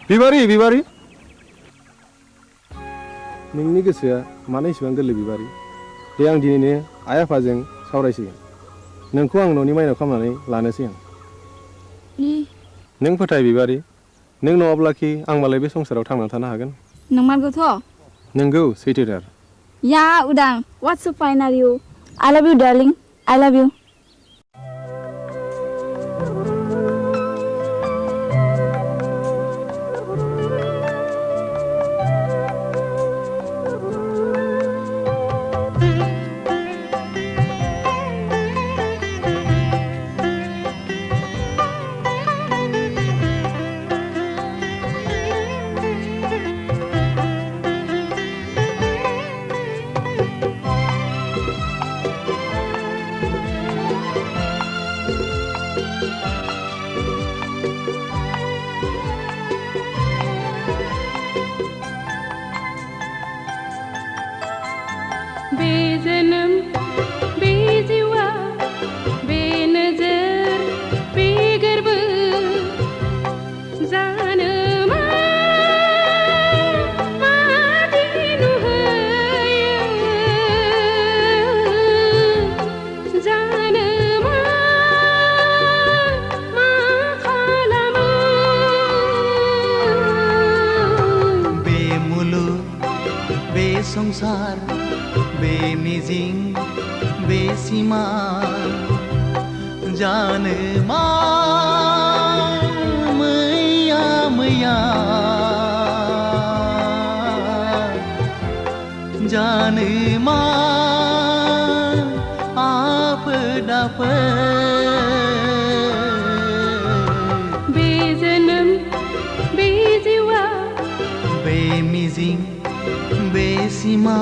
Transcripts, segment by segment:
बिबारी बिबारी नोंनि गोसोआ मानो इसेबां गोरलै बिबारी दे आं दिनैनो आइ आफाजों सावरायसिगोन नोंखौ आं न'नि माइनाव खालामनानै लानोसै आं नों फोथाय बिबारी नों नङाब्लाखि आं मालाय बे संसाराव थांनानै थानो हागोन नंमारगौथ' नोंगौ सैथोथार या उदां what's so fine are you I love you darling I love you संसार बे मिजिं बे सिमा जानो मा मैया मैया जानो मा आफोद आफोद बे जोनोम बे जिउआ बे मिजिं बेसिमा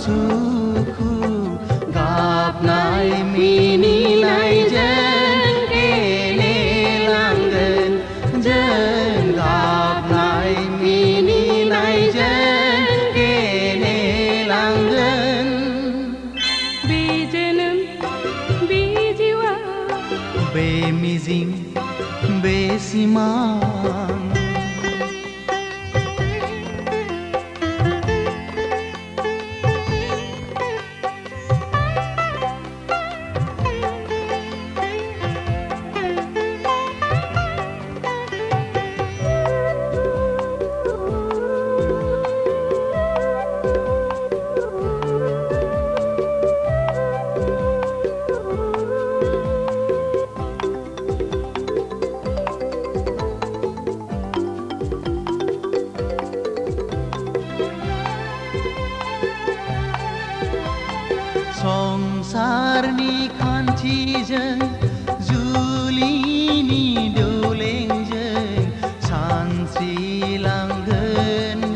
सुखु गाबनाय मिनिनायजों गेलेलांगोन जों गाबनाय मिनिनायजों गेलेलांगोन बे जोनोम बे जिउआ बे मिजिं बे सिमां संसारनि खान्थिजों जुलिनि दौलेंजों सानस्रिलांगोन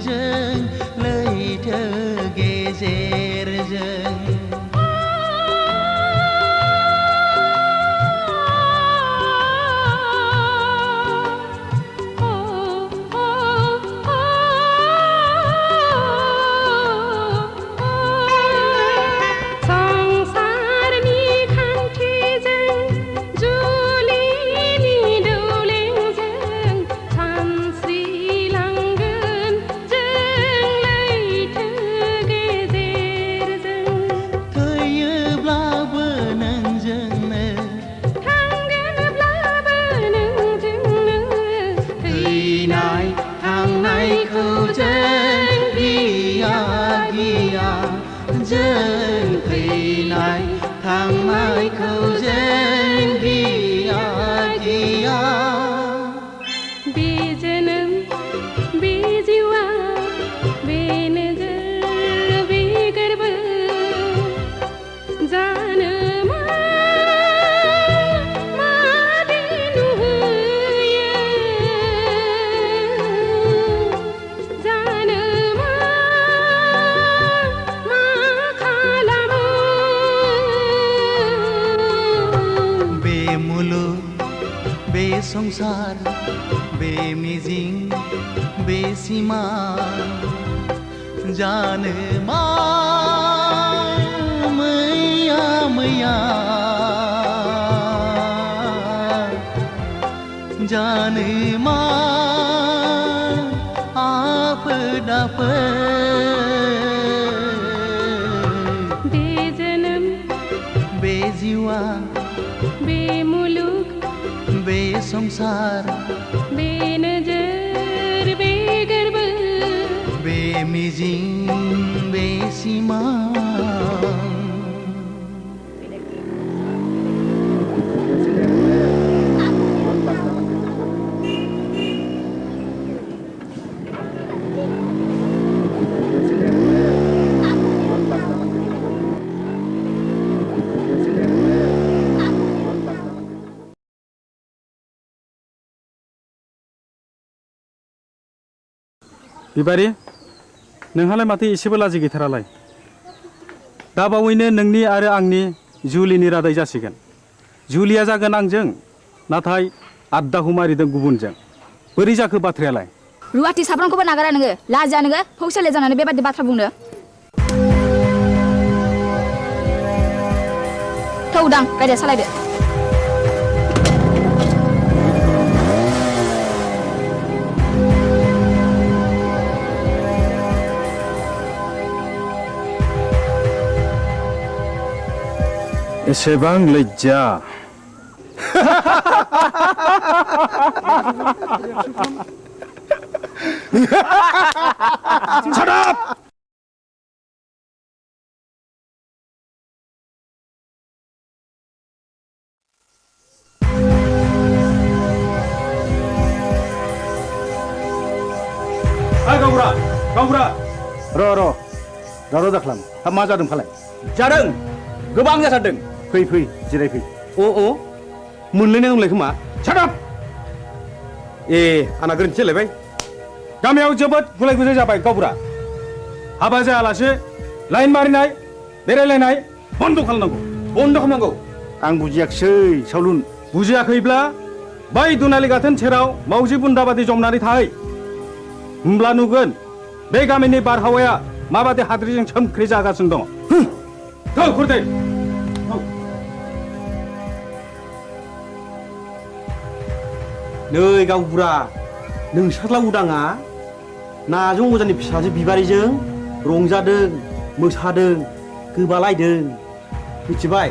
जों लैथो गेजेरजों बेसीमा जाने मा मैया मैया जाने मा आफत बे जोनोम बे जिवा बे मुलुग बे संसार बे नोजोर बे गोरबो बे मिजिं बे सिमां बिबारि नोंहालाय माथो एसेबो लाजि गैथारालाय दा बावैनो नोंनि आरो आंनि जुलिनि रादाय जासिगोन जुलिया जागोन आंजों नाथाय आद्दाखौ मारिदों गुबुनजों बोरै जाखो बाथ्रायालाय रुवाथि साफ्रोमखौबो नागारा नोङो लाजिया नोङो फौसाले जानानै बेबादि बाथ्रा बुंनो थौ उदां गारिया सालायदो एसेबां लज्जा Shut up! गावबुरा र' दाख्लाम हाब मा जादों फालाय जादों गोबां जाथारदों फै जिरायफै अ मोनलायनाय दंलाय खोमा सादाब आंना गोरोन्थि जालायबाय गामियाव जोबोद गुलाय गुजाय जाबाय गावबुरा हाबा जायालासे लाइन मारिनाय बेरायलायनाय बन्द' खालामनांगौ आं बुजियाखिसै सावलुन बुजियाखैब्ला बै दुनालि गाथोन सेराव मावजि बुन्दा बादि जमनानै थाहै होमब्ला नुगोन बे गामिनि बारहावाया माबादि हाद्रिजों सोमख्रि जागासिनो दङ थौ खुरदै नै गावबुरा नोंसोरला उदाङा नाजों अजानि फिसाजो बिबारिजों रंजादों मोसादों गोबालायदों मिथिबाय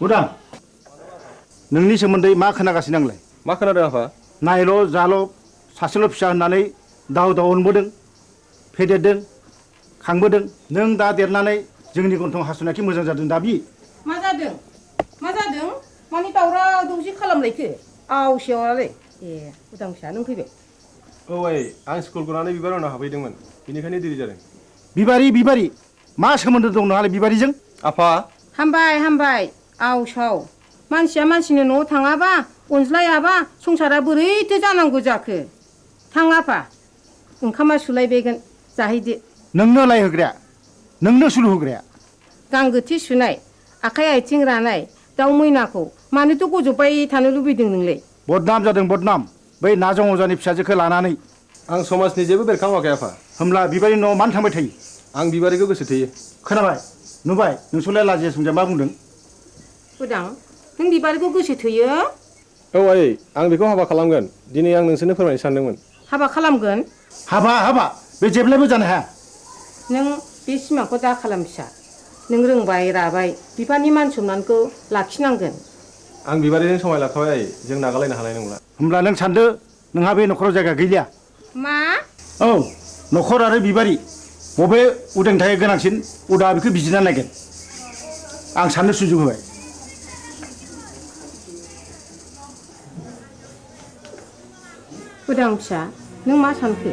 उदां नोंनि सोमोन्दै मा खोनागासिनो आंलाय मा खोनादों आफा नायल' जाल' सासेल' फिसा होननानै दाव अनबोदों फेदेरदों खांबोदों नों दा देरनानै जोंनि गन्थं हासुनायखि मोजां जादों दाबि मा जादों मानि दावराव दावसि खालामलायखो आवसेवालाय उदां फिसा नों फैबाय औ आं स्कुल गनानै बिबार उनाव हाबहैदोंमोन बेनिखायनो देरि जादों बिबारि मा सोमोन्दो दं नोंहालाय बिबारिजों आफा हामबाय आवसाव मानसिया मानसिनि न'आव थाङाबा अनज्लायाबा संसारा बोरैथो जानांगौ जाखो थां आफा ओंखामा सुलायबायगोन जाहैदो नोंनो लायहोग्राया नोंनो सुलु होग्राया गांगोथि सुनाय आखाइ आथिं रानाय दाउ मैनाखौ मानोथो गजबबाय थानो लुबैदों नोंलाय बदनाम जादों बदनाम बै नाजों अजानि फिसाजोखौ लानानै आं समाजनि जेबो बेरखाङाखै आफा होमब्ला बिबारिनि न'आव मानो थांबाय थायो आं बिबारिखौ गोसो थोयो खोनाबाय नुबाय नोंसोरलाय लाजिया सोंजा मा बुंदों उदां नों बिबारिखौ गोसो थोयो औ आं बेखौ हाबा खालामगोन दिनै आं नोंसोरनो फोरमायनो सानदोंमोन हाबा खालामगोन हाबा बे जेब्लायबो जानो हाया नों बे सिमांखौ दा खालाम फिसा नों रोंबाय राबाय बिफानि मान सनमानखौ लाखिनांगोन आं बिबारिजों समाय लाखाबाय जों नागारलायनो हानाय नंला होमब्ला नों सानदो नोंहा बे न'खराव जायगा गैलिया मा औ न'खर आरो बिबारि बबे उदांनि थाखाय गोनांसिन उदा बेखौ बिजिरना नायगोन आं साननो सुजुग होबाय उदां फिसा नों मा सानखो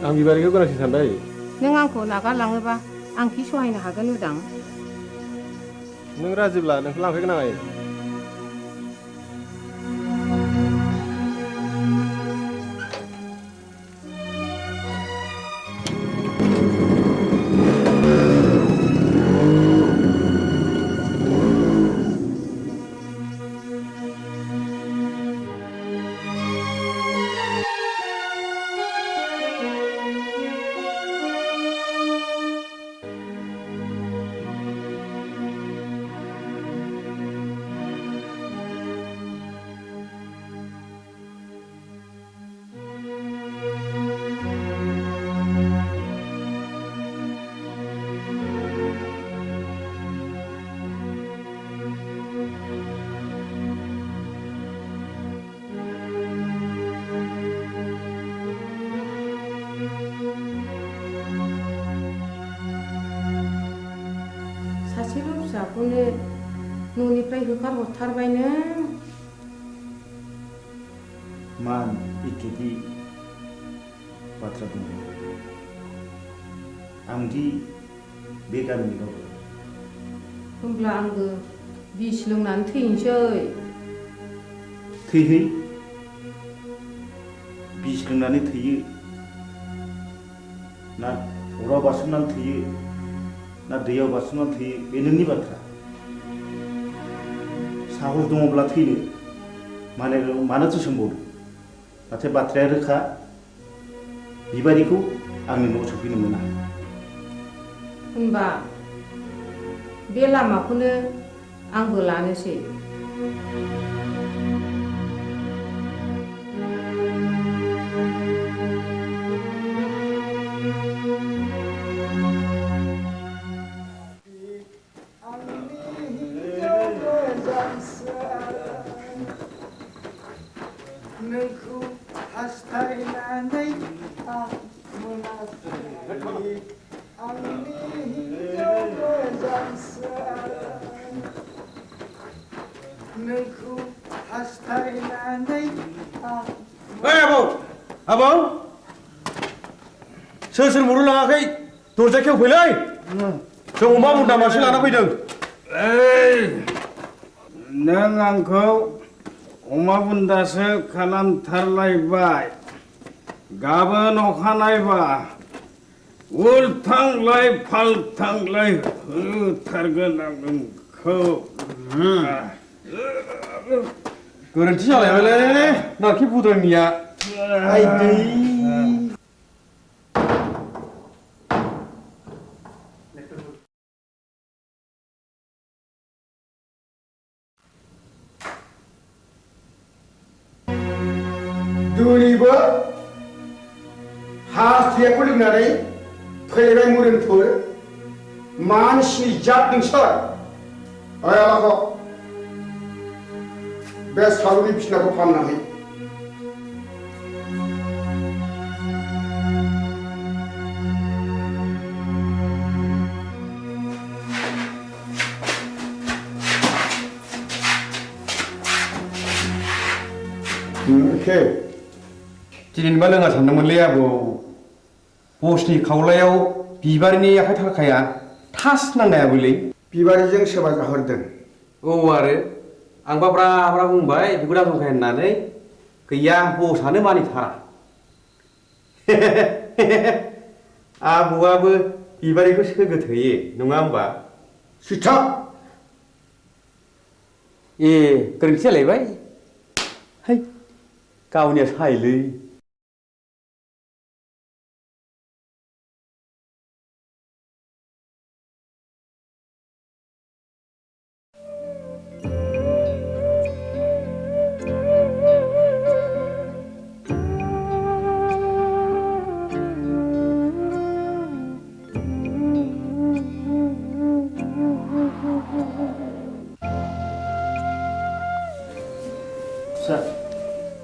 आं बिबारिखौ गोनांसिन सानबाय नों आंखौ नागारलाङोबा आं खि सहायनो हागोन उदां नों राजिब्ला नोंखौ लांफैगोन आं फिसाखौनो न'निफ्राय होखारहरथारबाय नों। मान इत्यादि बाथ्रा बुङो आंदि बे गामिनि रावबो होमब्ला आंबो बिस लोंनानै थैनोसै। थैहै बिस लोंनानै थैयो ना अराव बारसोमनानै थैयो ना दैयाव बारसोमनानै थैयो बे नोंनि बाथ्रा। साहस दङब्ला थैनो मानोथो सोंबावदों। नाथाय बाथ्राया रोखा बिबारिखौ आंनि न'आव सफैनो मोना। होनबा बे लामाखौनो आंबो लानोसै। नोंखौ हास्थायनानै आं मोनाखै आंनि हिन्जाव मोजांसो नोंखौ हास्थायनानै आं ओइ आबौ सोर मरु लाङाखै दरजा खेवफैलै जों अमा बुन्दा मासे लाना फैदों। नों आंखौ अमा बुन्दासो खालामथारलायबाय। गाबोन अखानायबा उल्थांलाय फाल्थांलाय होथारगोन आं नोंखौ। गोरोन्थि जालायबायलै नाखि बुद्रायनिया। आइदै दिनैबो हास्थायखौ लोंनानै फैबाय मुरिनफोर मानसिनि जात नोंसोर। ओइ आलाखौ बे सालुनि बिसिनाखौ फाहामनानै दिनैबा लोङा सानदोंमोनलै आबौ। बसनि खावलायाव बिबारिनि आखाइ थाखाया थास नांनायाबोलै। बिबारिजों सोरबा जाहरदों। औ आरो आंबा ब्रा ब्रा बुंबाय बेखौ दाबुंखाय होननानै गैया बसआनो मानिथारा। आबौआबो बिबारिखौ सोगोथोयो नङा होमबा? सिथाब ए गोरोन्थि जालायबाय। है गावनिया सायलै।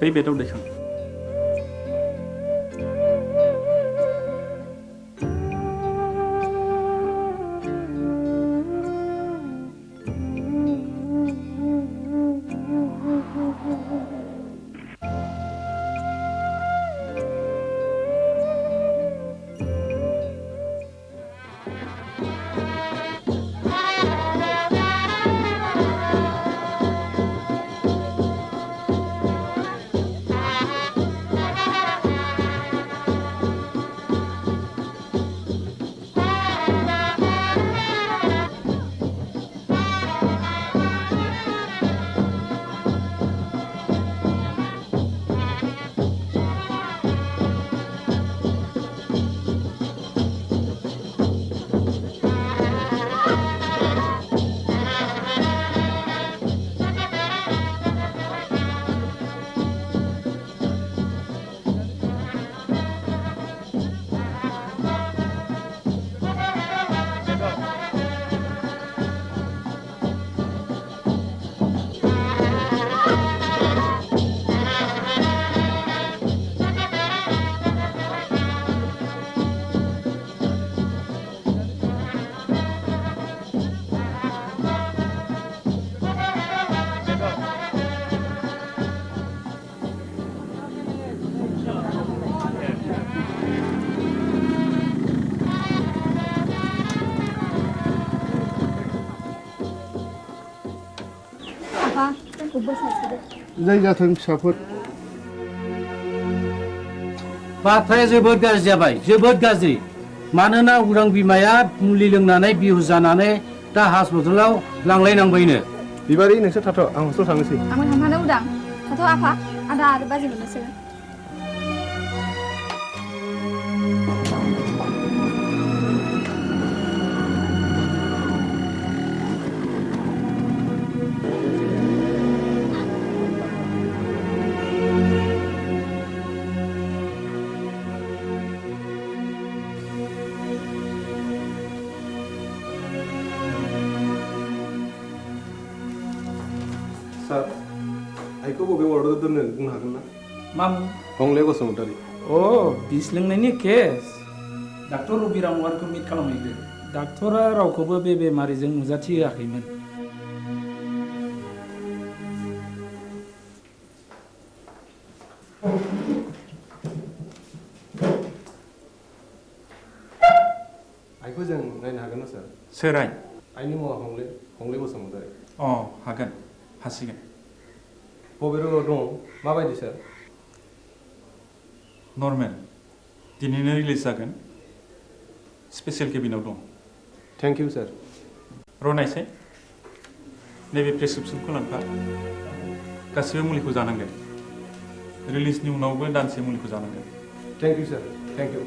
बै बेदआव दैखां। बोर सारस्रिदो जाय जाथों फिसाफोर बाथ्राया जोबोद गाज्रि जाबाय जोबोद गाज्रि मानोना उरां बिमाया मुलि लोंनानै बिहुस जानानै दा हासपातालाव लांलायनांबायनो बिबारि नोंसोर थाथ' आं हस्टेल थांनोसै आंबो थांफानो उदां थाथ' आफा आदा आरो बाजै मोननोसै सार आइखौ बबे वार्डआव दोननो बुंनो हागोन ना मामु हंले बसुमतारी अ बिस लोंनायनि केस डाक्टर रबिराम वारखौ मिट खालामहैदो डाक्टरा रावखौबो बे बेमारिजों नुजाथि होआखैमोन आइखौ जों नायनो हागोन ना सार सोर आइ आइनि मुङा हंले बसुमतारी अ हागोन हासिगोन बबे रोगाव दं माबायदि सार नर्मेल दिनैनो रिलिज जागोन स्पेसियेल केबिनाव दं थेंक इउ सार रनायसाय नैबे प्रेसक्रिप्सनखौ लांफा गासिबो मुलिखौ जानांगोन रिलिजनि उनावबो दानसे मुलिखौ जानांगोन thank you sir thank you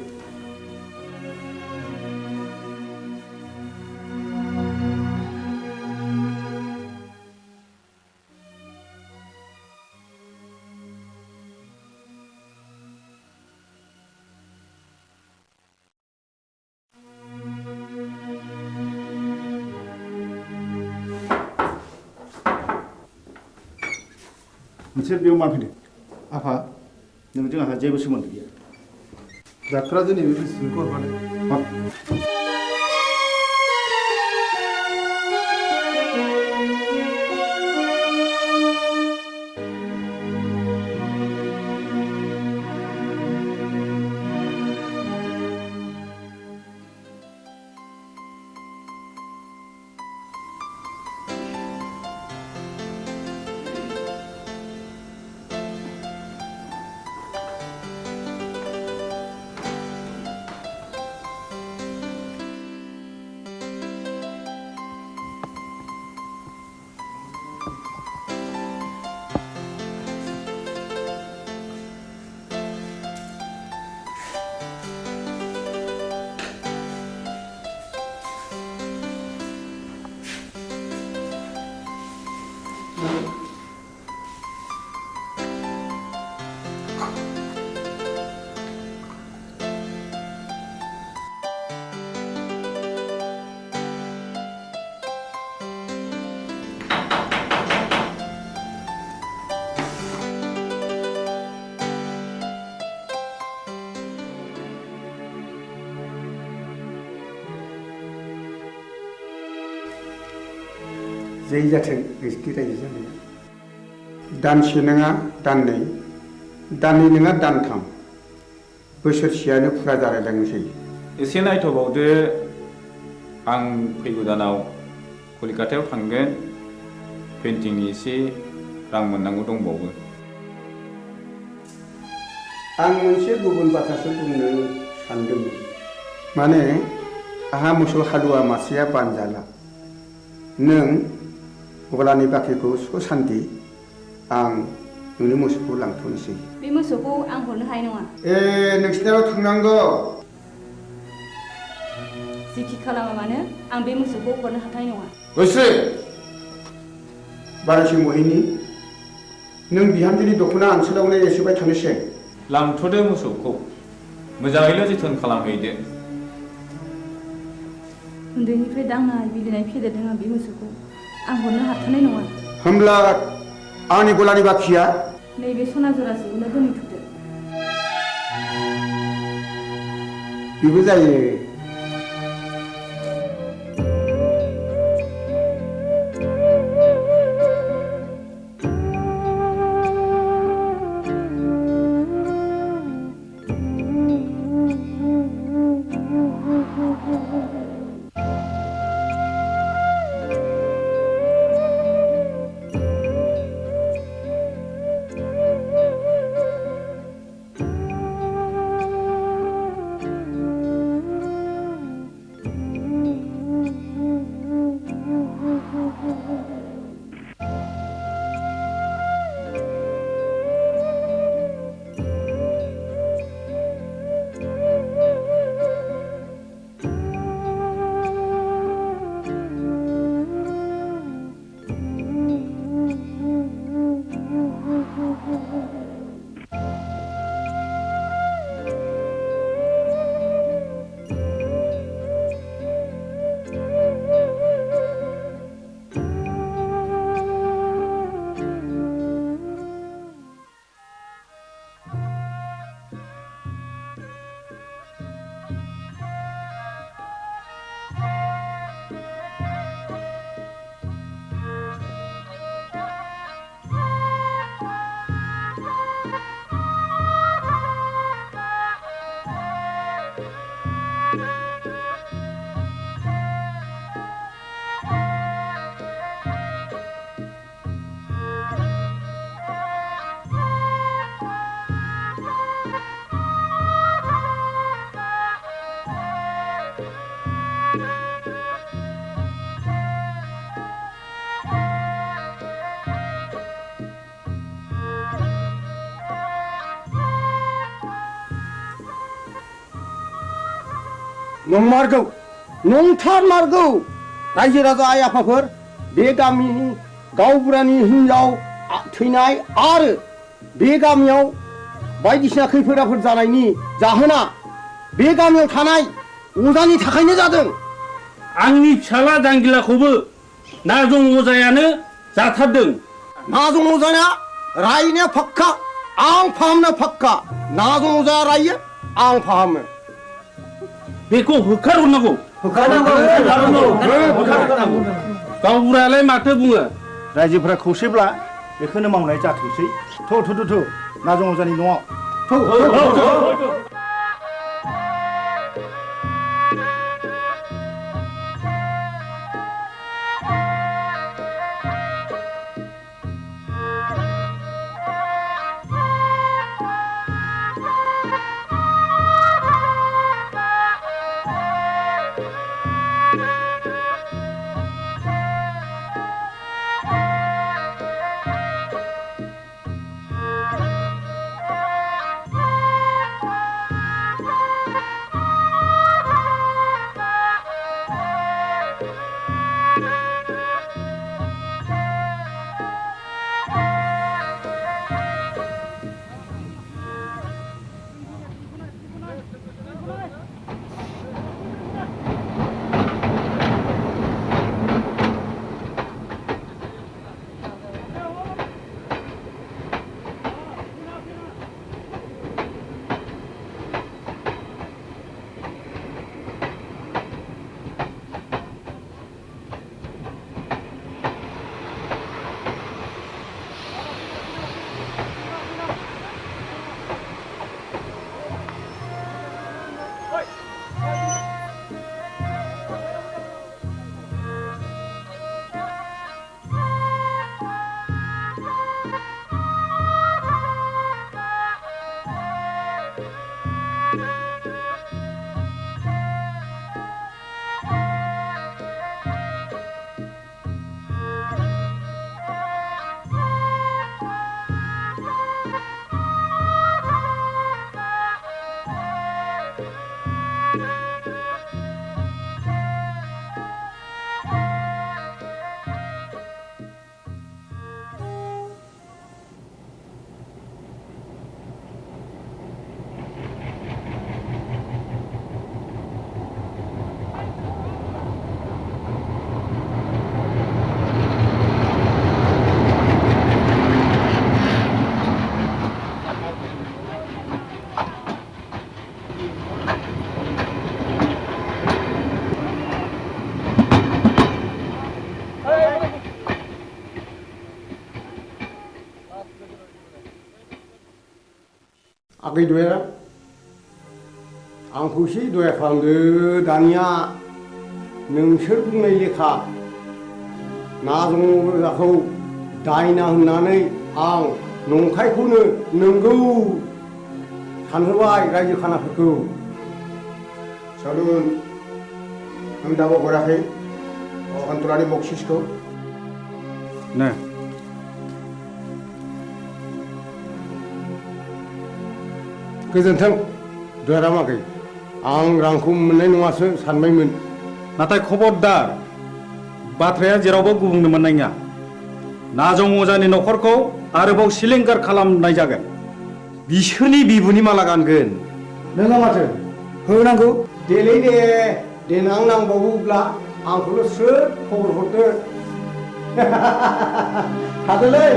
नोंसोर बेयाव मा फैदों आफा नोंजों आंहा जेबो सोमोन्दो गैया डाक्टरा दिनै बे प्रेसक्रिप्सनखौ हरफादों जै जाथों नोंसिनि रायजो जानाया दानसे नङा दाननै दाननै नङा दानथाम बोसोरसेयानो फुरा जालायलांनोसै एसे नायथ'बावदो आं फैगौ दानाव कलिकातायाव थांगोन पेन्टिंनि एसे रां मोननांगौ दंबावो आं मोनसे गुबुन बाथ्रासो बुंनो सानदोंमोन माने आहा मोसौ हालुवा मासेया बानजाला नों गलानि बाख्रिखौ सुख सान्ति आं नोंनि मोसौखौ लांथ'नोसै बे मोसौखौ आं हरनो हानाय नङा नोंसिनाव थांनांगौ जिखि खालामा मानो आं बे मोसौखौ हरनो हाथाय नङा गोसो बारासि महिनी नों बिहामजोनि दख'ना ओनसोलावनो एसेबाय थानोसै लांथ'दो मोसौखौ मोजाङैल' जोथोन खालामहैदो उन्दैनिफ्राय दांनाय बिलिनाय फेदेरदों आं बे मोसौखौ आं हरनो हाथारनाय नङा होमब्ला आंनि गलानि बाखिया नैबे सना जरासेखौनो दोनहैथ'दो बेबो जायो नंमारगौ नंथारमारगौ रायजो राजा आइ आफाफोर बे गामिनि गावबुरानि हिनजाव थैनाय आरो बे गामियाव बायदिसिना खैफोद आफोद जानायनि जाहोना बे गामियाव थानाय अजानि थाखायनो जादों। आंनि फिसाला जांगिलाखौबो नाजं अजायानो जाथारदों। नाजं अजाया रायनाया फाक्का आं फाहामनो फाक्का नाजं अजाया रायो आं फाहामो। बेखौ होखारहरनांगौ। गावबुरायालाय माथो बुङो? रायजोफोरा खौसेब्ला बेखौनो मावनाय जाथोंसै। थौ नाजं अजानि न'आव आगै दया आंखौ एसे दया खालामदो दानिया नोंसोर बुंनाय लेखा नाजं अजाखौ दायना होननानै आं नंखायखौनो नंगौ सानहोबाय रायजो खानाफोरखौ। सालुन नों दाबो हराखै अखान्तरानि बक्सिसखौ? नो गोजोन्थों दयारामागै आं रांखौ मोननाय नङासो सानबायमोन। नाथाय खबरदार बाथ्राया जेरावबो गुबुंनो मोननाय नङा। नाजं अजानि न'खरखौ आरोबाव सिलिंखार खालामनाय जागोन। बिसोरनि बिबुनि माला गानगोन। नोंहा माथो होनांगौ देलै दे देनां नांबावोब्ला आंखौल' स्रोद खबर हरदो। थादोलै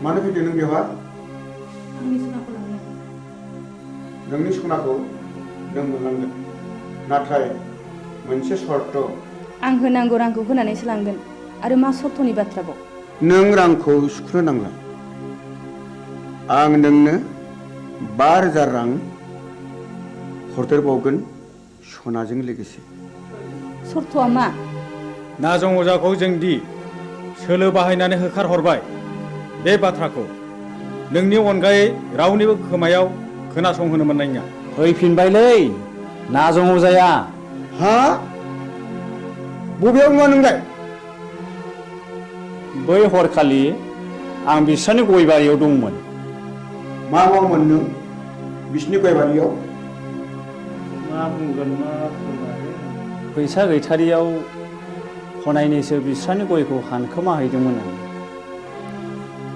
मानो फैदों नों बेवहाय? नोंनि सनाखौ नों मोनलांगोन नाथाय मोनसे सर्त। आं होनांगौ रांखौ होनानैसो लांगोन आरो मा सर्तनि बाथ्राबाव? नों रांखौ सुख्रो नांला। आं नोंनो 5,000 रां हरदेरबावगोन सनाजों लोगोसे। सर्तआ मा? नाजं अजाखौ जों दि सोलो बाहायनानै होखारहरबाय बे बाथ्राखौ नोंनि अनगायै रावनिबो खोमायाव खोनासंहोनो मोननाय नङा। फैफिनबायलै नाजं अजाया। हा बबेयाव नुवा नोंलाय? बै हरखालि आं बिसोरनि गय बारियाव दंमोन। मा मावोमोन नों बिसिनि गय बारियाव? मा बुंगोन मा बुंगोन फैसा गैथारियाव हनायनैसो बिस्रानि गयखौ हानखोमा हैदोंमोन आं।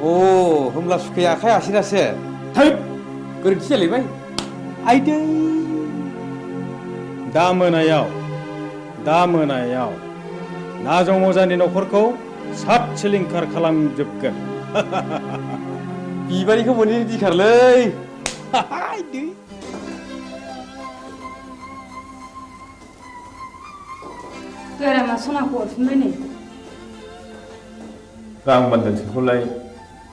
अ होमब्ला सुखाया आखाइ आसिरासो। थै गोरोन्थि जालायबाय। आइदै दा मोनायाव नाजं मजानि न'खरखौ सात सिलिंखार खालामजोबगोन। बिबारिखौ मोनैनि दिखारलै। गारामा सनाखौ हरफिनबाय नै। रां बान्दोनसोखौलाय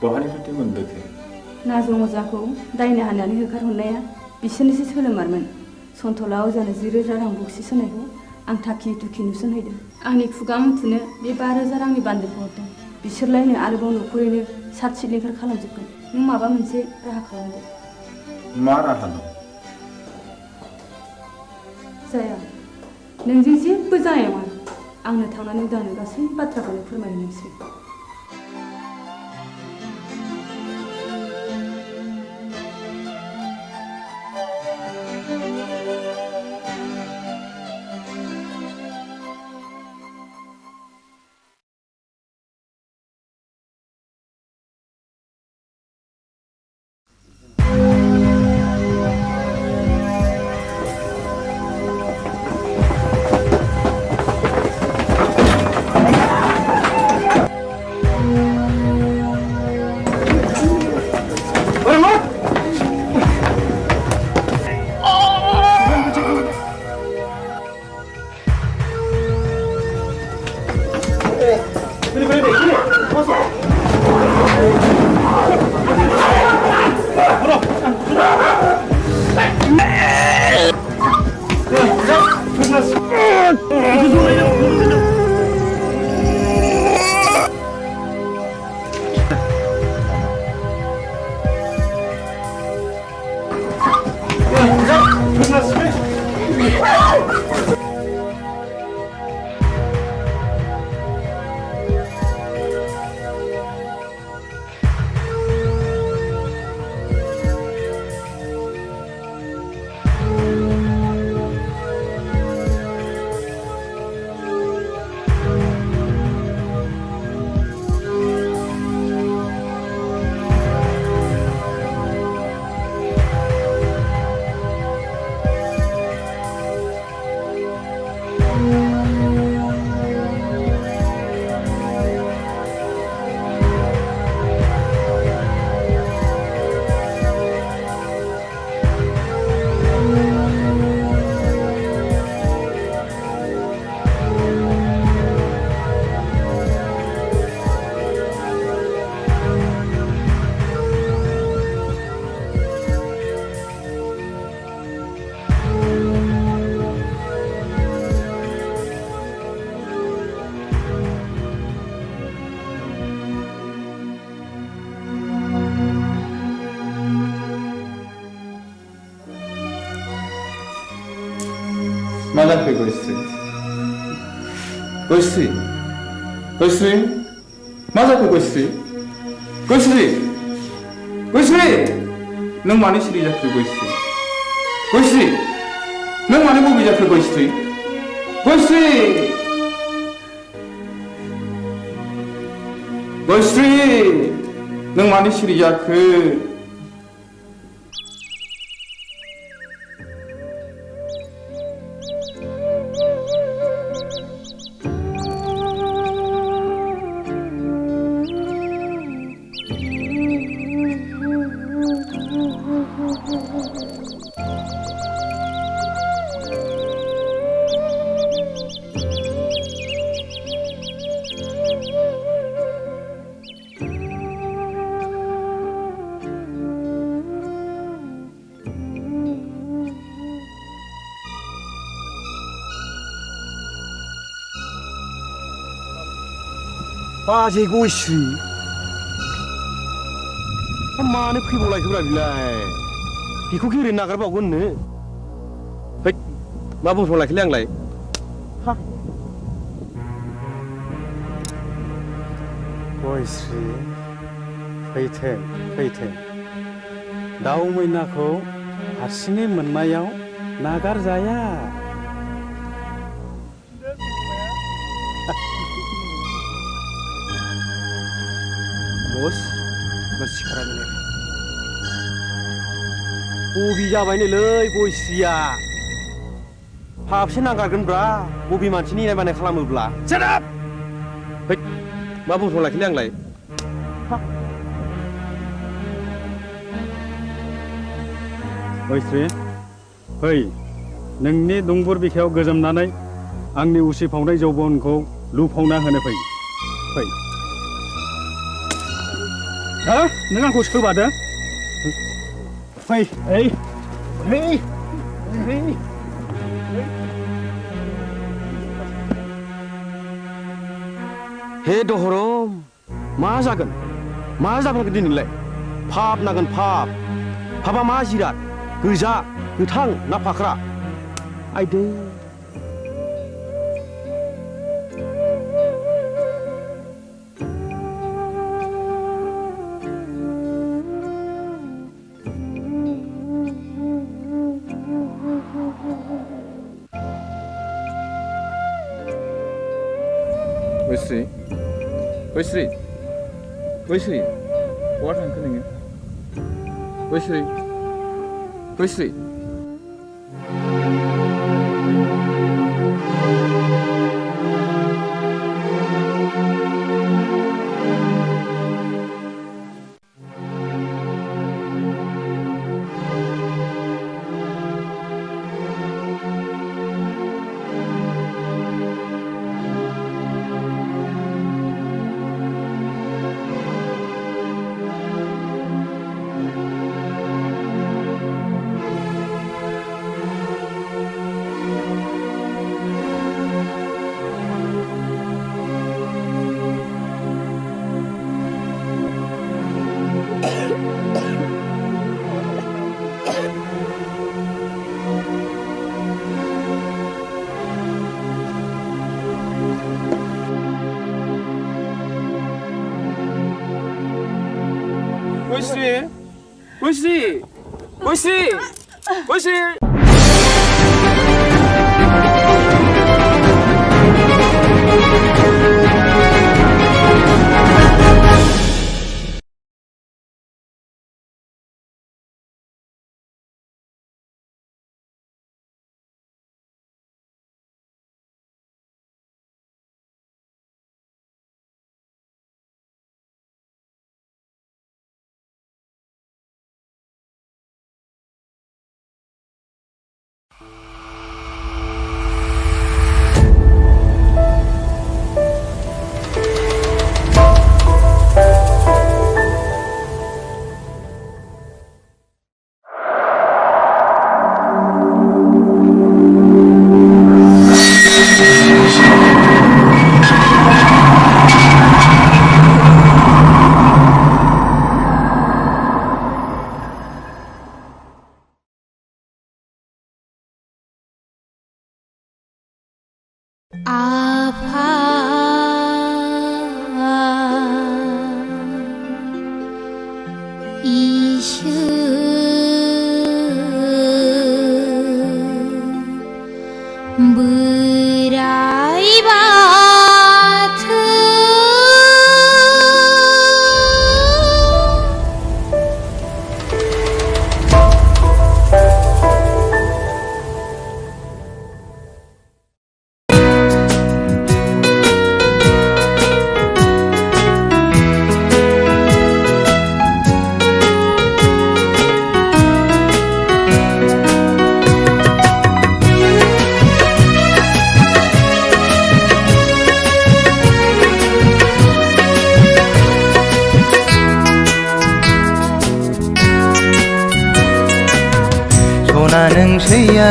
बहानिफ्रायथो मोनबोखो? नाजं अजाखौ दायना हानानै होखारहरनाया बिसोरनिसो सोलोमारमोन। सन्थला अजानो 10,000 रां बक्सिस होनायखौ आं थाखि थुखि नुसनहैदों। आंनि खुगा मुथुनो बे 5,000 रांनि बान्दोखौ हरदों। बिसोरलायनो आरोबाव न'खरैनो सात सिलिंखार खालामजोबगोन। नों माबा मोनसे राहा खालामदो। मा राहा दं? जाया, नोंजों जेबो जानाय नङा। आंनो थांनानै उदांनो गासै बाथ्राखौनो फोरमायनोसै। मा जाखो गयस्रि? गयस्रि गयस्रि मा जाखो गयस्रि? गयस्रि गयस्रि नों मानो सिरि जाखो गयस्रि? गयस्रि नों मानो बबे जाखो गयस्रि? गयस्रि गयस्रि नों मानो सिरि जाखो? बाजै गयस्रि मानो फैबावलायखोब्रा बिलाय? बेखौ गेरेनो नागारबावगोननो? मा बुंफ्रांलायखैलै आंलाय? गयस्रि फैथों फैथों दाउ मैनाखौ हारसिङै मोननायाव नागारजाया। बस सिखारागोन बबि जाबायनोलै गयस्रिया हाबसे नांगारगोनब्रा बबि मानसिनि इनाय बानाय खालामोब्ला। सेराप मा बुंथाव लाखिनो आंलाय गयस्रि फै नोंनि दुंबुर बिखायाव गोजोमनानै आंनि उसिफावनाय जौबनखौ लुफावना होनो फै फै नों आंखौ सोबादो फै ओइ ओइ ओइ हे दहरम मा जागोन मा जागोन दिनैलाय फाप नागोन फाप फापा मा जिराद गोजा गोथां ना फाख्रा आइदै गयस्रि गयस्रि गयस्रि बहा थांखो नोङो गयस्रि गयस्रि गयस्रि गयस्रि गयस्रि गयस्रि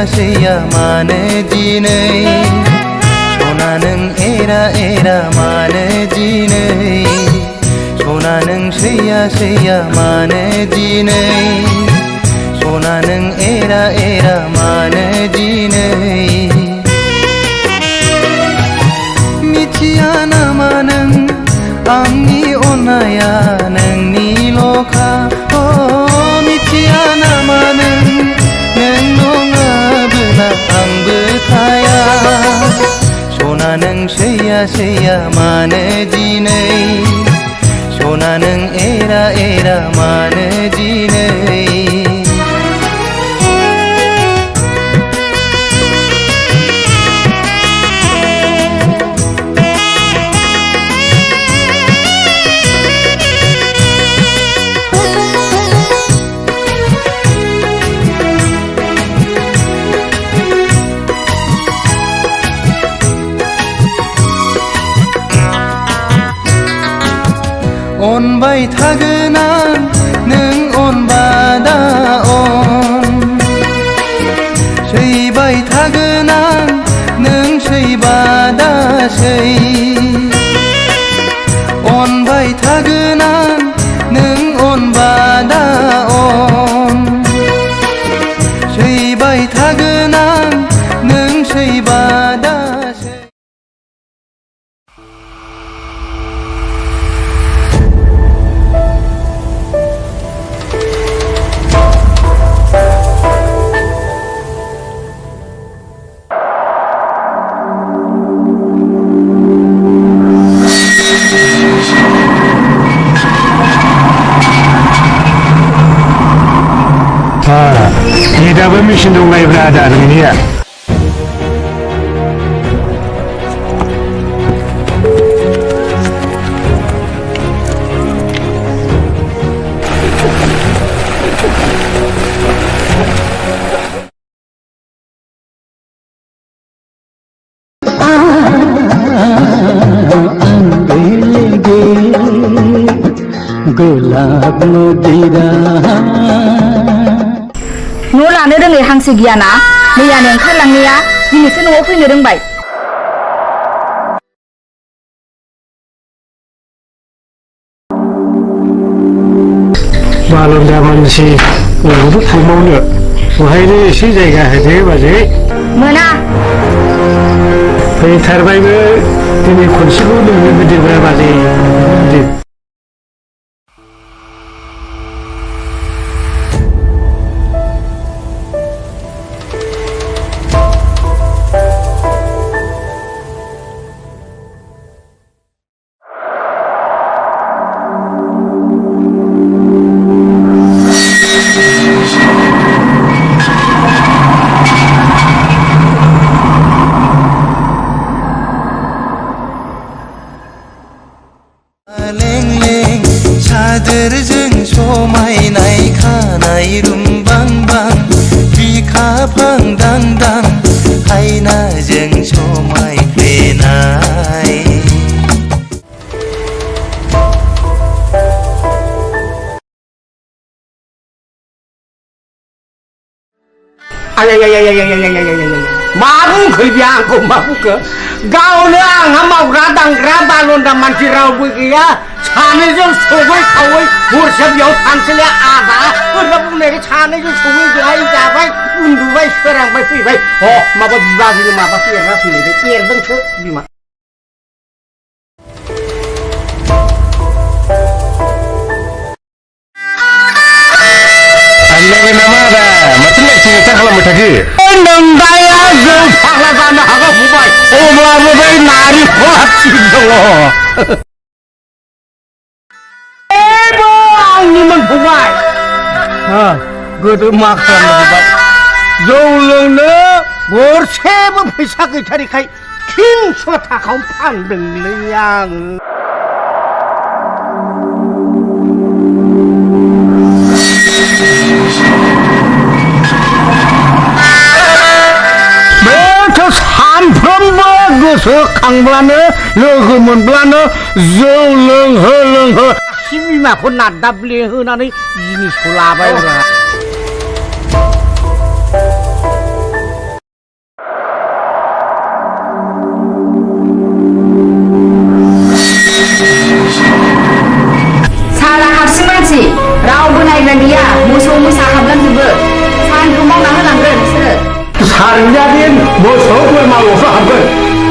सैया मानो दिनै सना नों एरा एरा मानो दिनै सना नों सैया मानो दिनै सना नों एरा एरा मानो दिनै मिथिया नामा नों आंनि सैया मानो दिनै सना नों एरा एरा मानो दिनै अनबाय थागोन आं नों अनबादा अन सैबाय थागोन आं नों सैबादा सै अनबाय थागोन आं नों अनबादा अन सैबाय थागोन आं नों सैबादा सै दाबो मेचिन दंलायोब्रा आदा नोंनिया गलाब मोगिरा न' लानो रोङै हांसो गियाना मैयानो ओंखारलांनाया दिनैसो न'आव फैनो रोंबाय बालन्दा मानसि बबावथ' थांबावनो बहायनो एसे जायगा होदो बाजै मोना फैथारबायबो दिनै खनसेखौ नोंनो होदोब्रा बाजै होदो सादोरजों समायनाय खानाय रुमबांबां बिखाफां दांदां आयनाजों समायफ्लेनाय मा बुंखो बे आंखौ मा बुंखो गावनो आंहा मावग्रा दांग्रा बालन्दा मानसि रावबो गैया सानैजों सङै खावै हरसे बेयाव थानोसैलाय आदा ओरैनो बुंनायखाय सानैजों सङै जायै जाबाय उन्दुबाय सोरांबाय फैबाय ह माबा बिबाजैनो माबासो एरना फैलायबाय एरदोंसो बिमा थांनांगोन नामा आदा माथो लाइथिं एथा खालामबाय थाखो नोंदाया जों फाग्ला जानो हागौ फंबाय अब्लाबो बै नारेंखला थिग दङ आंनिमोन फंबाय गोदो मा खालामनो फंबाय जौ लोंनो गरसेबो फैसा गैथारिखाय 300 थाखायावनो फानदोंलै आङो सानफ्रोमबो गोसोखांब्लानो लोगो मोनब्लानो जौ लोंहो लोंहो बिमाखौ नादाब्ले होनानै जिनिसखौ लाबाय सारा हारसिं मानसि रावबो नायग्रा गैया मोसौ मोसा हाबलांजोबो सानखौ मावना होलांगोन बिसोरो सारजादिन मोसौ बोरमाल'सो हाबगोन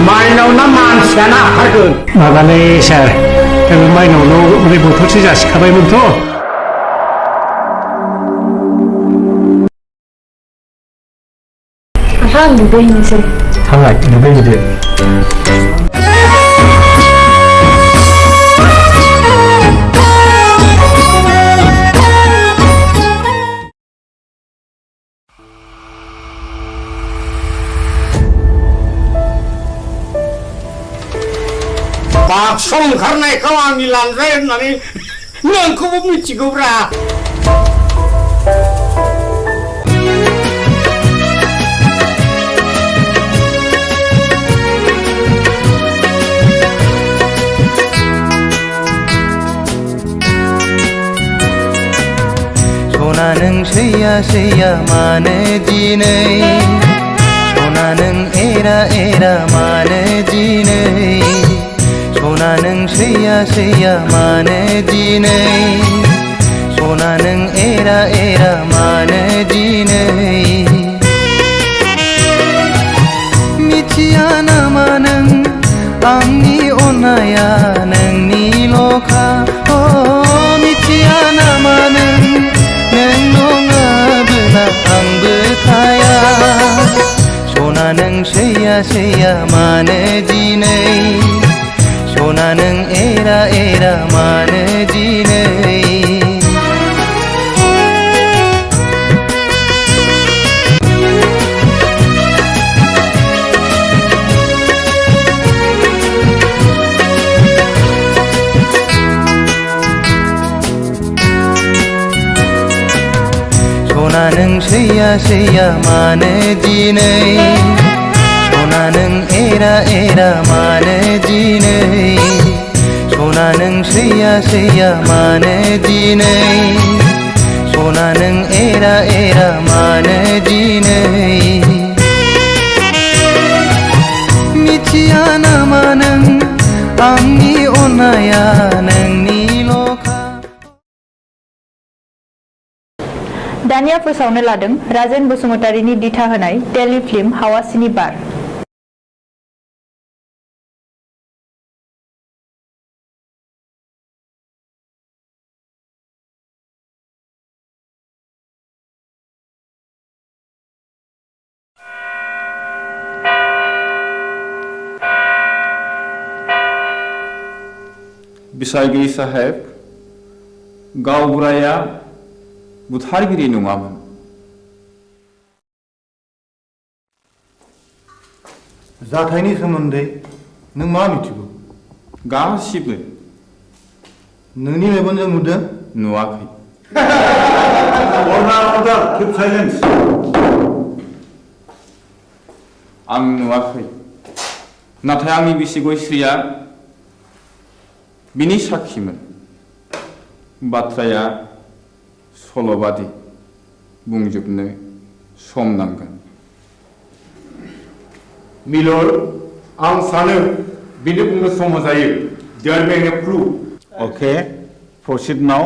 माइनाव ना मानसियानो हाबथारगोन माबालै सार माइनावनाव ओरै बथलसे जासिखाबायमोनथ' आं दुगैहैनोसै थांलाय दुगैहैदो बाक्सो ओंखारनायखौ आंनि लानजाय होननानै नोंखौबो मिथिगौब्रा सना नों सैया सैया मानो दिनै सना नों एरा एरा मानो दिनै सना नों सैया सैया मानो दिनै सना नों एरा एरा मानो दिनै मिथिया नामा नों आंनि अननाया नोंनिल'खा मिथिया नामा नों नङाबोला आंबो थाया सना नों सैया सैया मानो दिनै सना नों एरा एरा मानो दिनै सना नों सैया सैया मानो दिनै सना नों एरा एरा मानो दिनै सना नों सैया सैया मानो दिनै सना नों एरा एरा मानो दिनै मिथिया नामा नों आंनि अननाया नोंनिल'खा दानिया फोसावनो लादों राजेन बसुमतारीनि दिथा होनाय टेलिफिल्म हावासिनि बार। बिसायगिरि साहेब गावबुराया बुथारगिरि नङामोन जाथायनि सोमोन्दै नों मा मिथिगौ गासिबो नोंनि मेगनजों नुदों नुवाखै अर्डार कीप साइलेन्स आं नुवाखै नाथाय आंनि बिसि गयस्रिया बिनि साखिमोन बाथ्राया सल'बादि बुंजोबनो सम नांगोन मिलर आं सानो बिनो बुंनो सम जायो there may proof okay proceed now